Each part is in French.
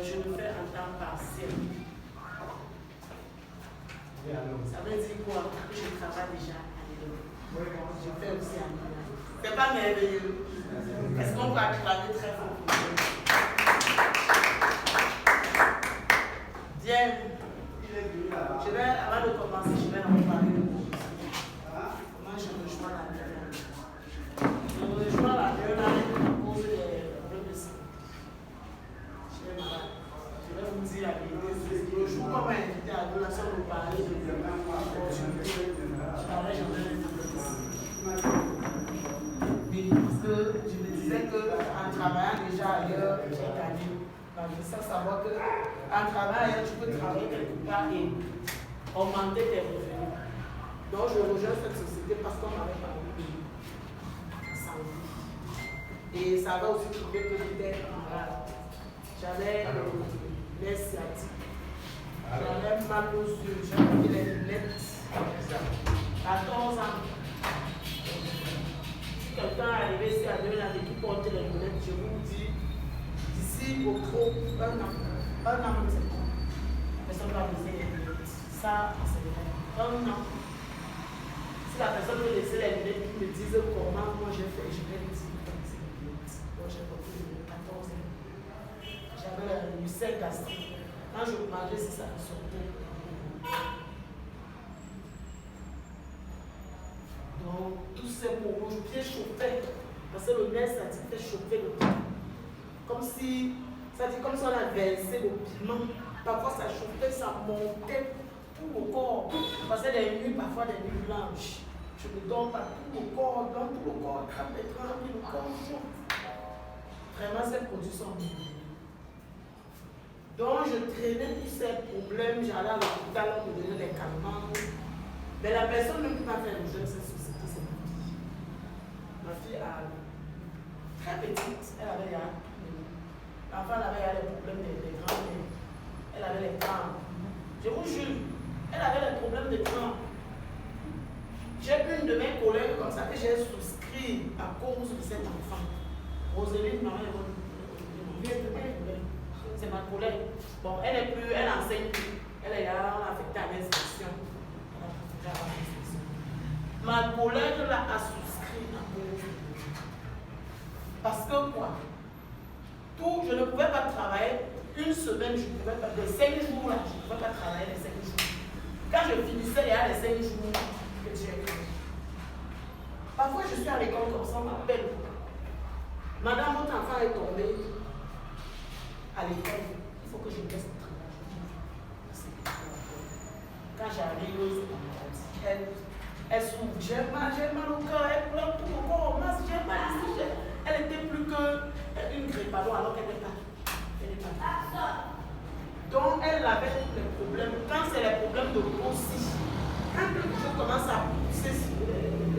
je le fais en temps partiel. Ça veut dire quoi? Que je travaille déjà à l'école. Je fais aussi à l'école. C'est pas merveilleux. Est-ce qu'on peut acclamer très fort pour ça? Bien. Avant de commencer, je vais en parler. Comment je rejoins la Dieu? Je rejoins la Dieu à cause des problèmes de santé. Je vais malade. Je vais vous dire la vérité. Le jour où on m'a invité à la relation de parler de l'opportunité, je n'avais jamais vu de ça. Oui, parce que je me disais qu'en travaillant déjà ailleurs, j'ai gagné. Je sais savoir qu'en travaillant ailleurs, tu peux travailler quelque part et augmenter tes revenus. Donc je rejoins cette société parce qu'on m'avait parlé de santé. Et ça va aussi trouver que j'étais malade. J'avais les sciatiques. J'avais mal aux yeux, j'avais mis les lunettes. À 14 ans. Si quelqu'un est arrivé ici à 2 ans et qui porte les lunettes, je vous dis, d'ici au trop, un an, c'est bon. La personne va laisser les lunettes. Ça, c'est vrai. Un an. Si la personne veut laisser les lunettes, qui me dise comment moi j'ai fait, je vais lui dire c'est les lunettes. Donc j'ai porté les lunettes 14 ans. J'avais le sel gastrique. Quand je mangeais, c'est ça me sortait. Donc, tous ces mots, je pied chauffé. Parce que le nerf sciatique fait chauffer le pied. Comme si on a versé le piment. Parfois, ça chauffait, ça montait tout le corps. Je passais des nuits, parfois des nuits blanches. Je me dors pas tout le corps, dans tout le corps, le corps chauffe. Vraiment, ces produits sont bons. Donc, je traînais tous ces problèmes, j'allais à l'hôpital, on me donnait des calmants. Mais la personne même qui m'a fait le jeu de cette société, c'est ma fille. Ma fille, très petite, elle avait l'enfant avait les problèmes des grands-mères. Elle avait les crampes. Je vous jure, elle avait les problèmes de crampes. J'ai une de mes collègues comme ça que j'ai souscrit à cause de cet enfant. Roseline, maman, c'est ma collègue. Bon, elle enseigne plus. Elle est affectée à l'inspection. Ma collègue l'a souscrit à cause. Parce que quoi? Je ne pouvais pas travailler une semaine, je ne pouvais pas, les 5 jours là, je ne pouvais pas travailler les 5 jours. Quand je finissais, il y a les 5 jours que j'ai fait. Parfois, je suis à l'école comme ça, on m'appelle. Madame, votre enfant est tombé à l'école. Il faut que je laisse le travail. Quand j'arrive, c'est ma maladie. Elle souffre. J'ai mal au cœur, elle pleure tout le corps. J'ai mal ici. Elle était plus qu'une grippe alors qu'elle n'est pas. Donc, elle avait les problèmes. Quand c'est les problèmes de peau aussi, quand quelque chose commence à pousser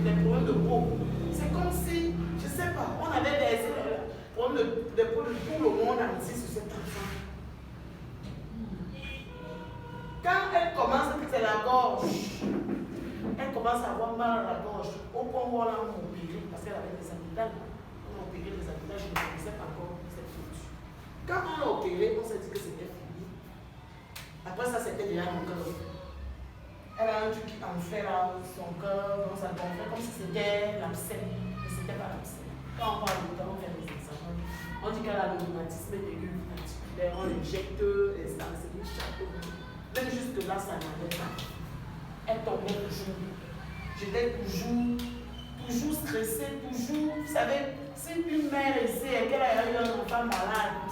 les problèmes de peau, c'est comme si, je ne sais pas, on avait des problèmes de peau de tout le monde entier sur cette enfant. Quand elle commence, c'est la gorge. Elle commence à avoir mal à la gorge. Au point où on l'a opéré, parce qu'elle avait des amygdales. On a opéré les amygdales, je ne connaissais pas encore cette structure. Quand on l'a opéré, on s'est dit que c'était fini. Après ça, c'était déjà mon cœur. Elle a un truc qui enflait là, son cœur, donc ça gonflait comme si c'était l'abcès. Mais ce n'était pas l'abcès. Quand on parle de temps, on fait des examens. On dit qu'elle a le rhumatisme aigu articulaire, on injecte les anesthésies chaque jour. Même jusque là, ça n'allait pas. Elle tombait toujours. J'étais toujours stressée, toujours. Vous savez, si une mère essaie et qu'elle a eu un enfant malade,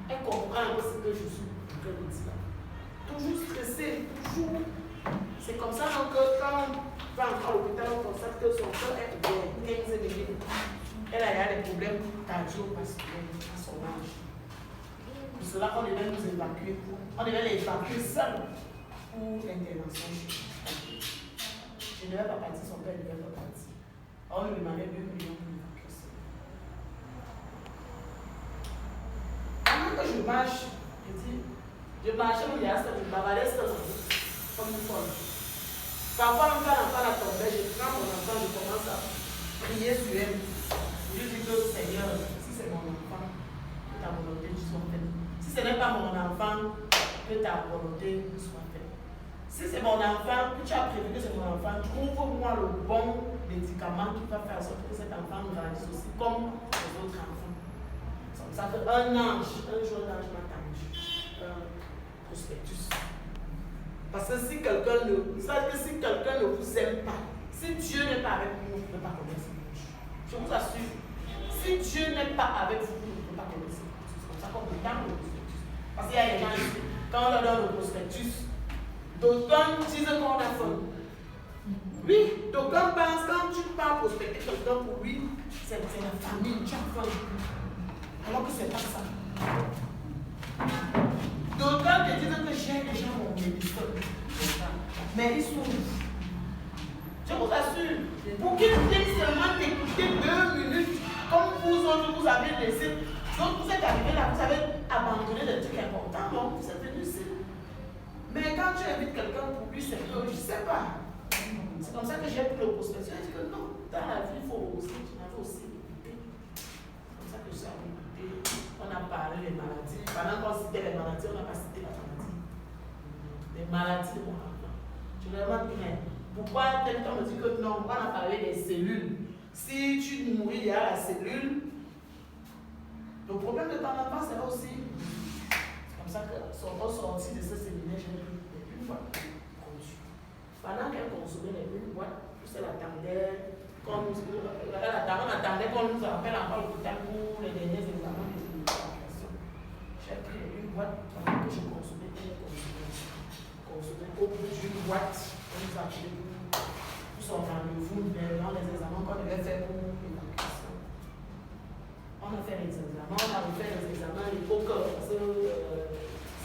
elle comprend ce que je suis. Toujours stressée, toujours. C'est comme ça donc, que quand on va entrer à l'hôpital, on constate que son cœur est ouvert, 15 minutes. Elle a des problèmes cardiovasculaires à son âge. Pour cela, on devait nous évacuer. On devait les évacuer seuls pour l'intervention. Je ne devais pas partir, son père ne devait pas partir. On lui demandait 2 millions pour l'évacuer seul. Pendant que je marche, je marchais au Yasta, je bavardais comme une folle. Parfois, quand l'enfant a tombé, je prends mon enfant, je commence à prier sur elle. Je dis que Seigneur, si c'est mon enfant, que ta volonté, tu sois faite. Si ce n'est pas mon enfant, que ta volonté soit faite. Si c'est mon enfant, que tu as prévu que c'est mon enfant, trouve-moi le bon médicament qui va faire en sorte que cet enfant grandisse aussi comme les autres enfants. Ça fait un ange, un jour d'ange m'a tendu un prospectus. Parce que si quelqu'un ne vous aime pas, si Dieu n'est pas avec vous, vous ne pouvez pas connaître ses bouches. Je vous assure, si Dieu n'est pas avec vous, vous ne pouvez pas connaître ses bouches. C'est comme ça qu'on peut le prospectus. Parce qu'il y a des gens ici, quand on leur donne le prospectus, d'aucuns disent qu'on a faim. Oui, d'aucuns pensent quand tu pars prospecter quelqu'un pour lui, c'est la famille, tu as faim. Alors que ce n'est pas ça. D'aucuns te disent que j'ai déjà mon médecin. Mais ils sont. Je vous assure, pour qu'ils viennent seulement t'écouter 2 minutes, comme vous autres, vous avez laissé. Donc vous êtes arrivés là, vous avez abandonné des trucs importants, non? Vous êtes venus ici. Mais quand tu invites quelqu'un pour lui, c'est que je ne sais pas. C'est comme ça que j'ai pris le prospectus. J'ai dit que non, dans la vie, il faut aussi, tu n'avais aussi écouté. C'est comme ça que j'ai écouté. On a parlé des maladies. Pendant qu'on citait les maladies, on n'a pas cité la maladie. Les maladies de mon enfant. Je me demande bien, pourquoi tel temps me dit que non, on a parlé des cellules. Si tu mouris, il y a la cellule. Le problème de ton enfant, c'est là aussi. C'est comme ça que sont sortis de ce séminaire, j'ai pris une fois conçu. Pendant qu'elle consommait les une boîte, elle attendait, on attendait qu'on nous appelle encore l'hôpital pour les derniers examens de l'éducation. J'ai pris une boîte pendant que je consommais, au bout d'une boîte, on nous appelait pour son rendez-vous dans les examens qu'on devait faire pour l'éducation. On a fait les examens, on a refait les examens, les poker, parce que je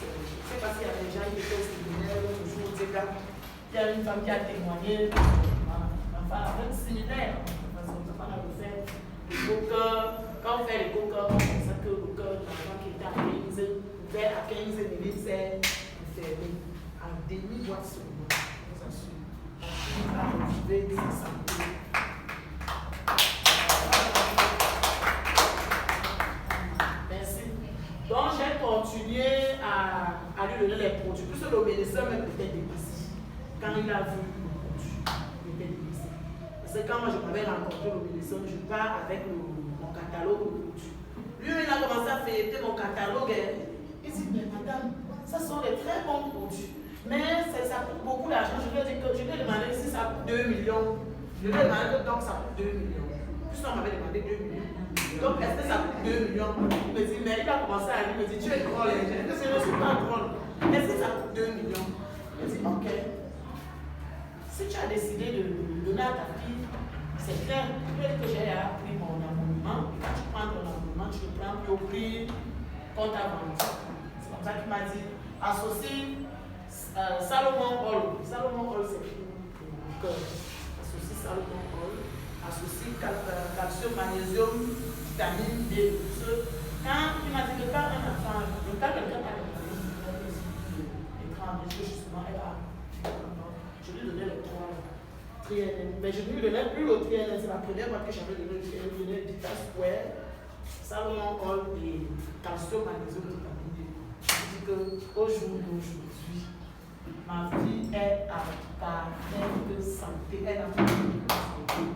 ne sais pas s'il y a des gens qui étaient au séminaire, toujours au TK. Il y a une femme qui a témoigné, enfin, avec séminaire, parce qu'on a refait les poker. Quand on fait les poker, on sait que le cœur de l'enfant qui était à 15 minutes, c'est fermé. En demi-boîte seulement, je vous assure. Il va retrouver sa santé. Donc j'ai continué à lui donner les produits. Puisque le médecin même était dépassé. Quand il a vu le produit, il était dépassé. Parce que quand moi je m'avais rencontré le médecin, je pars avec mon catalogue de produits. Lui, il a commencé à feuilleter mon catalogue. Il dit, mais madame, ça sont des très bons produits. Mais ça coûte beaucoup d'argent. Je lui ai demandé si ça coûte 2 millions. Je lui ai demandé donc ça coûte 2 millions. Puisqu'on m'avait demandé 2 millions. Donc, est-ce que ça coûte 2 millions? Il me dit, mais il a commencé à lui, il me dit, tu es drôle. Je dis que je ne suis pas drôle. Est-ce que ça coûte 2 millions? Il me dit, ok. Si tu as décidé de le donner à ta fille, c'est clair. Peut-être que j'ai pris mon abonnement. Quand tu prends ton abonnement, tu le prends plus au prix qu'on t'a vendu. C'est comme ça qu'il m'a dit, associe Salomon Hall. Salomon Hall, c'est pour le cœur. Associe Salomon Hall. Associe calcium, magnésium, vitamine D. Quand il m'a dit que quand un enfant, quand quelqu'un a l'écran, justement, elle a. Je lui donnais les 3 triennales. Mais je ne lui donnais plus le triennale. C'est la première fois que j'avais donné le triennale. Je lui donnais Vita Square, Salomon Hall et calcium, magnésium, vitamine D. Je dis qu'au jour d'aujourd'hui, ma fille est à parfaite santé. Elle a fait de santé.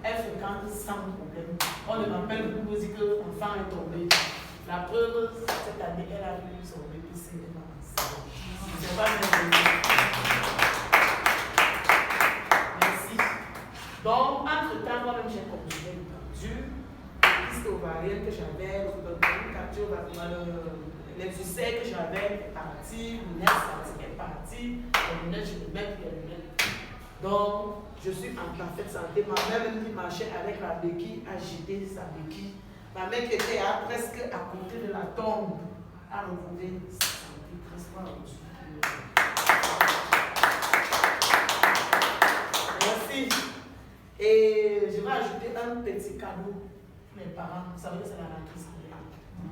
Elle fréquente sans problème. On ne m'appelle plus pour dire que l'enfant est tombé. La preuve, cette année, elle a vu son bébé cinéma. C'est pas merveilleux. Merci. Donc, entre-temps, moi-même, j'ai continué le tendu. Puisque ovarienne que j'avais, les succès que j'avais est parti, le nez est parti, les lunettes, je me mets plus les lunettes. Donc, je suis en parfaite santé. Ma mère, même qui marchait avec la béquille, a jeté sa béquille. Ma mère qui était presque à côté de la tombe a retrouvé sa santé. Merci. Et je vais ajouter un petit cadeau pour mes parents. Vous savez que c'est la rentrée scolaire.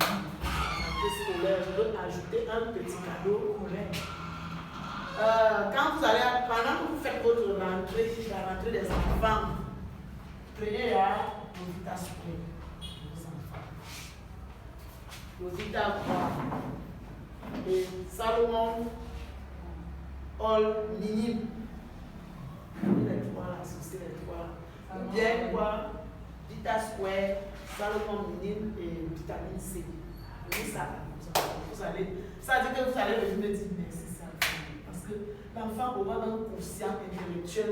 La rentrée scolaire, je veux ajouter un petit cadeau pour les. Quand vous allez, pendant que vous faites votre rentrée, la rentrée des enfants, prenez le Vita Spray, vos enfants. Le Vita Bois, et Salomon All Minime. Les trois là, c'est les trois. Bien quoi, Vita Square, Salomon Minime et vitamine C. Oui, ça, vous allez, ça dit que vous allez venir me dire merci, ça. Parce que l'enfant aura un conscient intellectuel,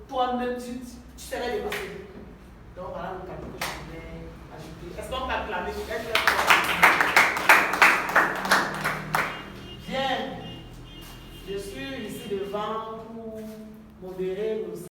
toi-même tu serais dépassé. Donc voilà le cadeau que je voulais ajouter. Est-ce qu'on peut acclamer? Bien, je suis ici devant pour modérer le